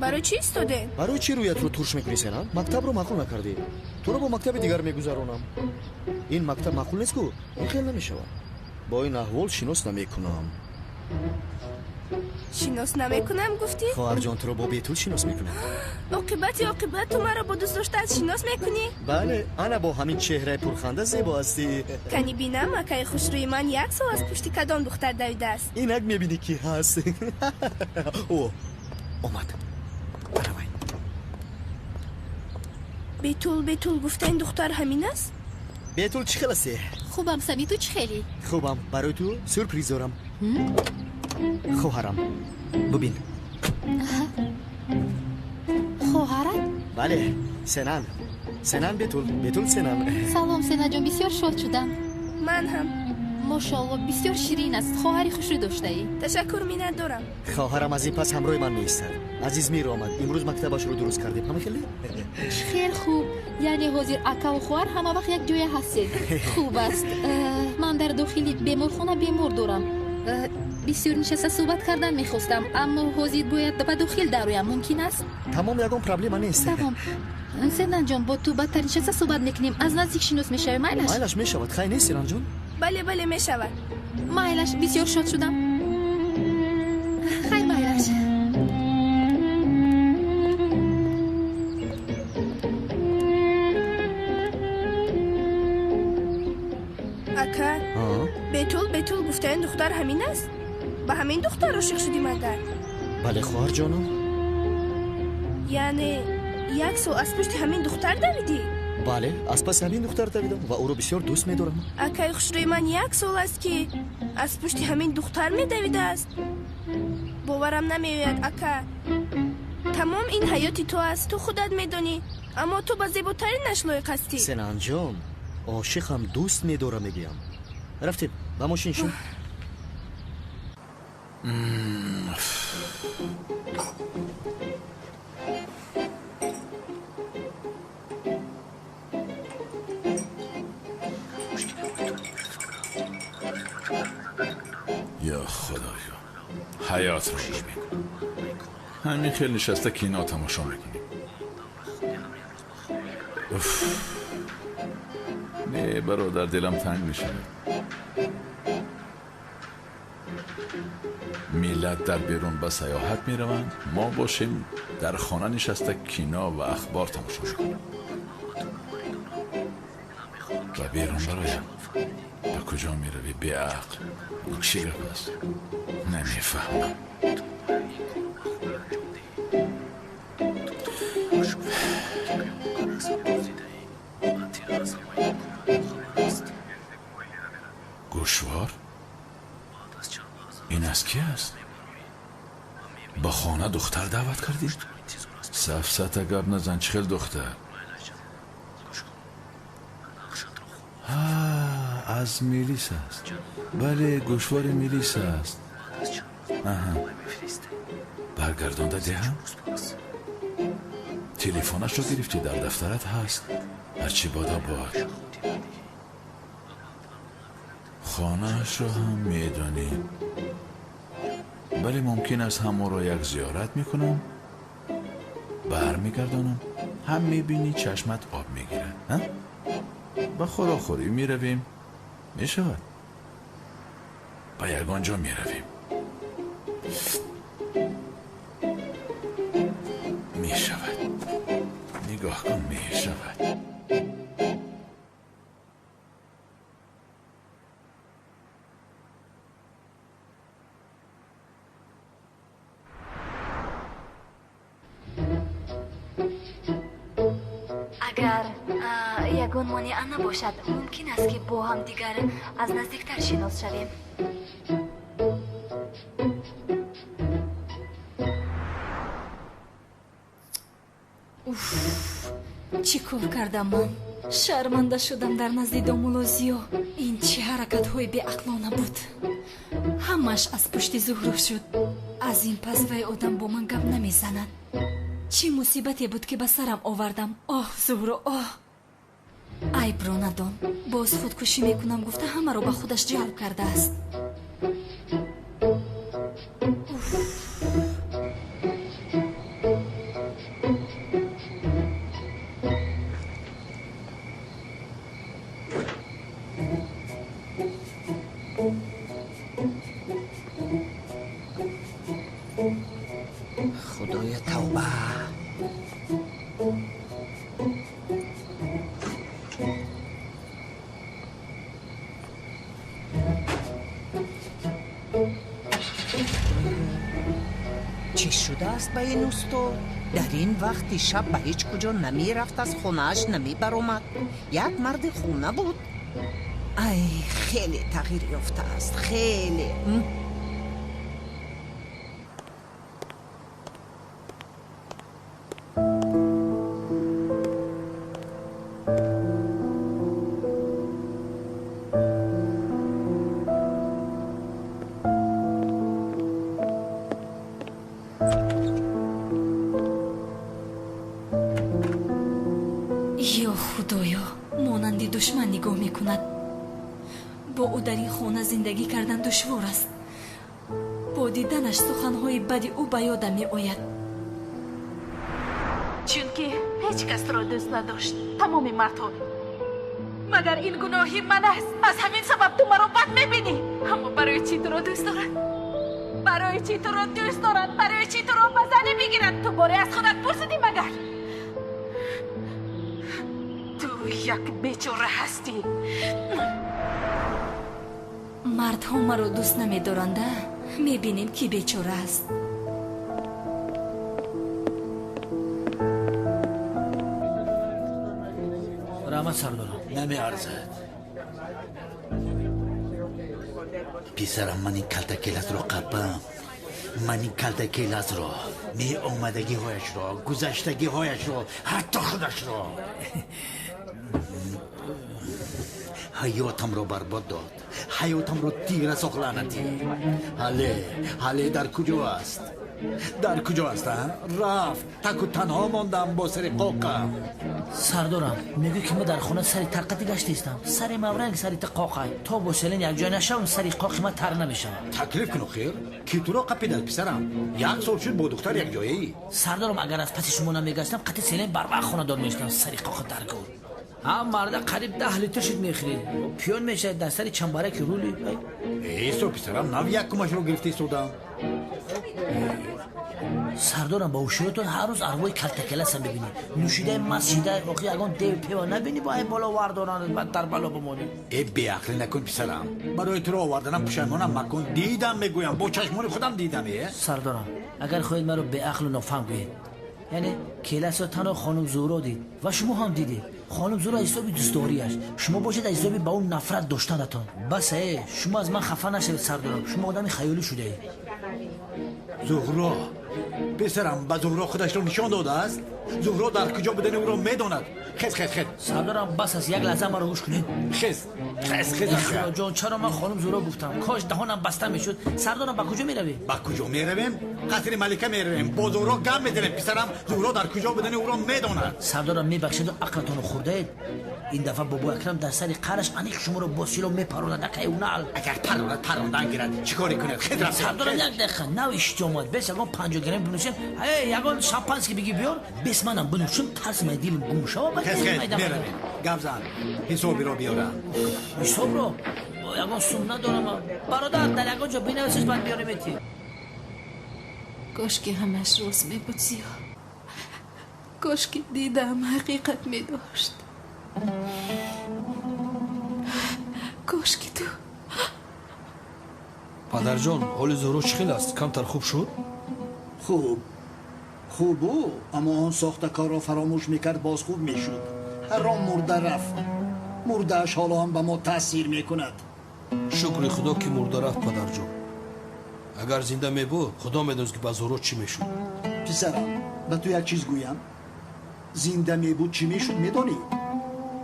برای چی ایستاده؟ برای چی رویت رو ترش میکنی سنان؟ مکتب رو معقول نکردی. تو رو با مکتب دیگر میگذرونم. این مکتب معقول نیست کو؟ این خیلی نمیشه. با این احوال شناس نمیکنم. شناس نمیکنم گفتی؟ خواهر جان تو رو با بیتول شناس میکنم. عاقبت تو مرا با دوست داشتن شناس میکنی؟ بله، انا با همین چهره پرخنده زیبا هستی. کنی بینم اکای خوشروی من یک سال از پشت کدام دختر دویده است. اینک میبینی کی هست. او اومد. بیتول گفته این دختر همین است؟ بیتول چی خلاصه؟ خوبم سمی، تو چی خیلی؟ خوبم، برای تو سورپریز دارم. خواهرم ببین. خواهرت؟ بله، سنن بیتول سنن. سلام سنن جان، بسیار شاد شدم. من هم. ماشاءالله بسیار شیرین است. خواهری خوش رو داشته ای؟ تشکر مینت دارم. خواهرم از این پس همراه من میایستد. از ازمیر آمد. امروز مکتبش رو درست کردیم. همه خیلی؟ خیلی خوب. یعنی حاضر اکا و خواهر همه وقت یک جای هستید. خوب است. من در داخلی بیمارخانه بیمار دارم. بسیار نشسته صحبت کردن میخواستم، اما حاضر باید به داخل درویم. ممکن است؟ تمام یکم پرابلم نیست. تمام. سنن جان با تو بدتر نشسته صحبت میکنیم. از نزدیک شناس میشوی. مایلش میشود. خیلی نیست سنن جان؟ بله میشود. مایلش بسیار شاد شدم. خیلی مایلش. اکا بیتول گفته این دختر همین است؟ با همین دختر عاشق شدی مگر؟ بله خواهر جانم. یعنی یک سال از پشت همین دختر دویدی؟ بله، از پس همین دختر دویدم و او رو بسیار دوست می‌دارم. اکای خوشروی من یک سال است که از پشت همین دختر می‌دویده است. باورم نمی‌آید اکا. تمام این حیاتی تو است، تو خودت می‌دانی، اما تو با زیباترینش لایق هستی. سنن جان، عاشقم دوست می‌دارم میگم. رفتیم با ماشین شو. یا خدایا، حیات رو همین خیلی نشسته که اینا تماشا میکنیم. نه برادر، دلم تنگ میشه. ملت در بیرون به سیاحت میروند، ما باشیم در خانه نشسته کینا و اخبار تماشا کنیم. و بیرون برایم به کجا میروی بی عقل؟ این چی گپ است؟ نمیفهمم. گوشوار؟ این از کی است؟ با خانه دختر دعوت کردید؟ سفسطه گپ نزن، چخیل دختر؟ از میلیس است. بله، گوشوار میلیس است. برگردانده دهم؟ تلفنش رو گرفتی؟ در دفترت هست؟ هرچی بادا باد. خانهش رو هم میدانی. بله، ممکن است همون رو یک زیارت میکنم، برمیگردانم، هم میبینی چشمت آب میگیره. با خوراخوری میرویم، میشود با یگانجا میرویم، میشود. نگاه کن، میشود. اگر یگان مانع نباشد ممکن است که با هم دیگر از نزدیکتر شناس شویم. چی کار کردم من؟ شرمنده شدم در نزد دامولوزیو. این چه حرکت های بی عقلانه بود. همش از پشت زهرو شد. از این پس وی آدم با من گپ نمیزند. چی مصیبتی بود که به سرم آوردم. آه زهرو، آه. عیب رو ندان، باز خودکشی میکنم گفته همه رو به خودش جلب کرده است. خدای توبه. چی شده است به این استاد؟ در این وقت شب به هیچ کجا نمی رفت، از خونهش نمی برآمد. یک مرد خونه بود. ای خیلی تغییر یافته است، خیلی. یا خدایا، مانند دشمن نگاه میکند. با او در این خانه زندگی کردن دشوار است. با دیدنش سخنهای بدی او به یادم می آید. چونکه هیچ کس را دوست نداشت، تمام مردها. مگر این گناهی من است؟ از همین سبب تو مرا بد میبینی. اما برای چی تو را دوست دارد؟ برای چی تو را دوست دارد؟ برای چی تو را به زنی میگیرد؟ تو باره از خودت پرسیدی مگر؟ تو یک بیچاره هستی. مردها مرا دوست نمی دارنده. میبینیم کی بیچاره است. رحمت سردارم، نمی ارزد. پسرم، من این کلتکیلت رو قبم. من این کلتکیلت رو، می آمدگی هایش رو، گذشتگی هایش رو، حتی خودش رو، حیاتم رو برباد داد. حیاتم رو تیر سخلانتی. حاله در کجا است؟ در کجا هستن؟ رفت تک و تنها ماندم با سر قاقه. سردارم میگه که من در خونه سری ترقتی گشتیستم، سری مورنگ سری تقاقه تا با سلین یک جای نشم سری قاقی من تر نمیشم. تکلیف کنو خیر کی تو را قپیدل پسرم، یک سال شد با دختر یک جایی. سردارم اگر از پس شما نمیگشتم قطع سلین بر وقت خونه دار میشتم سری قاقه درگور. هم مرده قریب 10 لیتر شد میخرید پیون میشه در سری چنباره که رولی ایسو پسرم نو یک کمش رو گرفتی سودم. سردارم با اوشیرتون هر روز اروای کلتکلس هم ببینی نوشیده مسجده واقعی اگان دیو پیوا نبینی با این بالا وردانان بعد در بالا بمانی. ای بیعقلی نکن پسرم، برای تو رو آوردنم پشیمانم مکن. دیدم میگویم با چشمان خودم دیدم. سردارم اگر خواهید من رو به عقل و نافهم گوید، یعنی کلاس رو تنها خانم زورا دید و شما هم دیدید. خانم زورا حسابی دوستداریش، شما باشید حسابی با اون نفرت داشتنتان. بس شما از من خفه نشوید سردارم، شما آدمی خیالی شده اید. زهرا پسرم به زهرا خودش رو نشان داده است. زهرا در کجا بدن او را میداند. خیز سردارم بس از یک لحظه مرا گوش کنید. خیز خدا جان چرا من خانم زورا گفتم؟ کاش دهانم بسته میشد. سردارم با کجا میروی؟ با کجا میرویم؟ قصر ملکه میرویم. با زهرا گم میزنیم پسرم. زهرا در کجا بدن او را میداند. سردارم میبخشید و عقلتون رو خورده اید. این دفعه بابا اکرم در سر قرش انیق شما رو با سیلو میپروند که اون نعل. اگر پروندن گیرد چیکاری کنید؟ خیلی سردارم یک دقیقه نو اشتماعات بس یگان 50 گرم بنوشیم. یگان شامپانسکی بگی بیار بس منم بنوشم ترس من دیلم گم شو. میرویم. گپ زن حسابی رو بیارم. حساب رو یگان سم ندارم. برادر در یگان جا بینویسش بعد بیاریم ایتی. کاش که همش روز میبود زیا، کاش که دیدم حقیقت میداشت، کاش که تو. پدر جان حال زهرا چخیل است؟ کمتر خوب شد؟ خوب او، اما آن ساخته کار را فراموش میکرد باز خوب میشد. حرام مرده رفت، مردهش حالا هم به ما تاثیر میکند. شکر خدا که مرده رفت پدر جان. اگر زنده میبود خدا میدونست که با زهرا چی میشد. پسرم به تو یک چیز گویم، زنده میبود چی میشد میدانی؟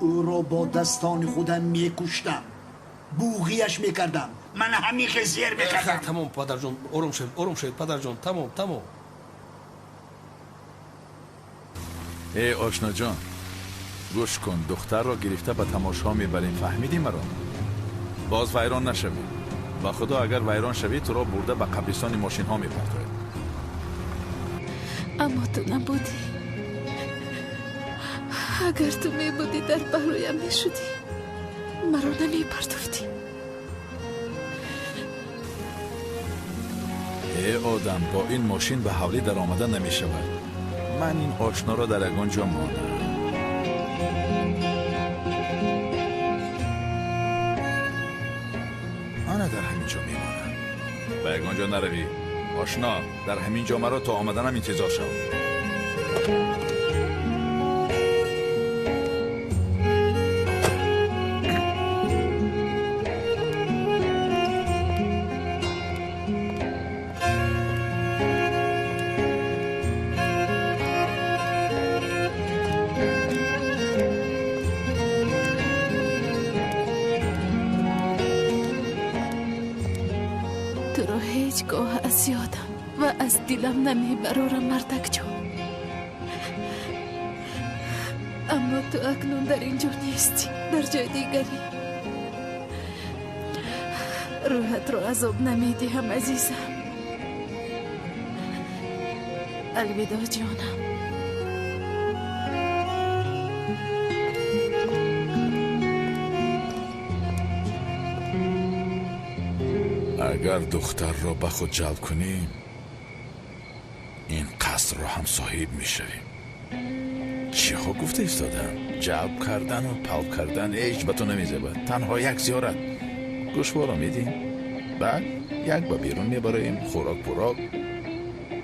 او را با دستان خودم میکشتم، بوغیش میکردم، من همین خزیر میکردم. تمام پدر جان، آروم شد پدر جان. تمام. ای آشنا جان گوش کن، دختر را گرفته به تماشا میبریم، فهمیدی مرا؟ باز ویران نشوی. با خدا اگر ویران شوی تو را برده به قبرستان ماشین ها میپرتاید. اما تو نبودی. اگر تو میبودی در پهلویم میشدی، مرا نمیپرتافتی. ای آدم با این ماشین به حولی در آمدن نمیشود. من این آشنا را در یگان جا مانم. من در همین جا میمانم. به یگان جا نروی آشنا، در همین جا مرا تا آمدنم انتظار شو. هیچگاه از یادم و از دلم نمیبرارم مردک جان. اما تو اکنون در اینجا نیستی، در جای دیگری. روحت رو عذاب نمیدی هم عزیزم. الوداع جانم. اگر دختر را به خود جلب کنیم این قصر را هم صاحب میشویم. چی ها گفته ایستادم؟ جلب کردن و پلب کردن هیچ به تو نمیزبد. تنها یک زیارت گوشوارا میدیم، بعد یک با بیرون میبریم، خوراک پوراک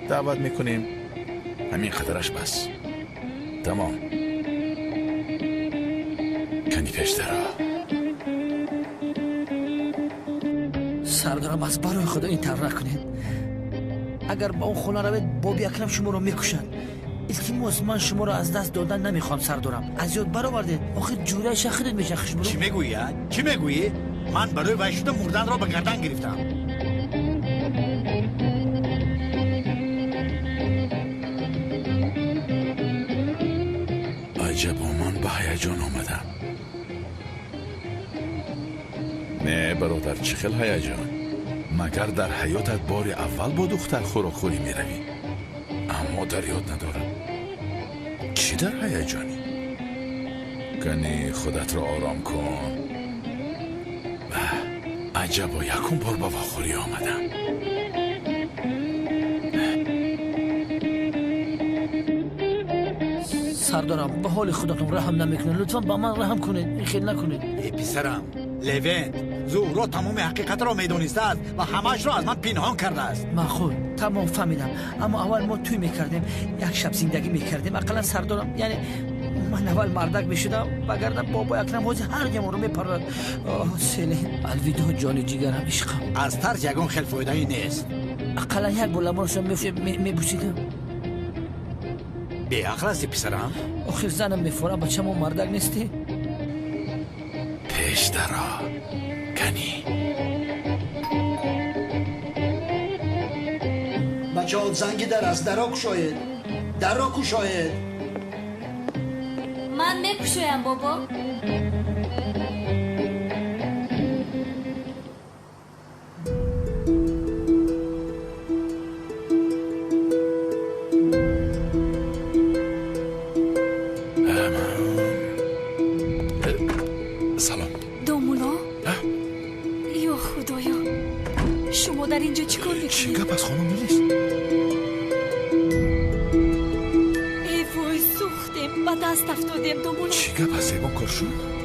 دعوت میکنیم، همین خطرش بس. تمام. کنی پیشترا. سردارم از برای خدا این طرح کنید. اگر با اون خونه روید بابی اکرم شما رو میکشن. التماس من شما رو از دست دادن نمیخوام سردارم. از یاد برآورده. آخه جوره شخیدت میشه خشم رو. چی میگویی؟ من برای وحشت مردن را به گردن گرفتم. عجبا من به هیجان آمدم. نه برادر چه خیل هیجان؟ مگر در حیاتت بار اول با دختر خوراکخوری می روی؟ اما در یاد ندارم. چی در هیجانی؟ کنی خودت را آرام کن. عجبا یکم بار با واخوری آمدم. سردارم به حال خودتون رحم نمیکنید، لطفا با من رحم کنید، این خیلی نکنید. ای پسرم لوینت زهرا تمام حقیقت را میدونسته است و همش را از من پنهان کرده است. من خود تمام فهمیدم، اما اول ما توی میکردیم، یک شب زندگی میکردیم. اقلا سردارم، یعنی من اول مردک میشدم وگرنه بابا اکرم حاجی هر جمع رو میپرد. سلین الوداع جان جیگرم عشقم. از ترس یگان خیل فایده‌ای نیست. اقلا یک بولمانشو میبوسیدم. بی عقل هستی پسرم؟ آخر زنم میفورم بچه ما مردک نیستی؟ پیش درا کنی بچه ها زنگ در است، درا کشاید، درا کشاید. من میکشویم بابا. سلام دومونا؟ یا خدایا شما در اینجا چی کار میکنید؟ چی گپ از خانم میلیست؟ ای وای سوختیم، با دست افتادیم دومونا. چی گپ از زیبان کار شد؟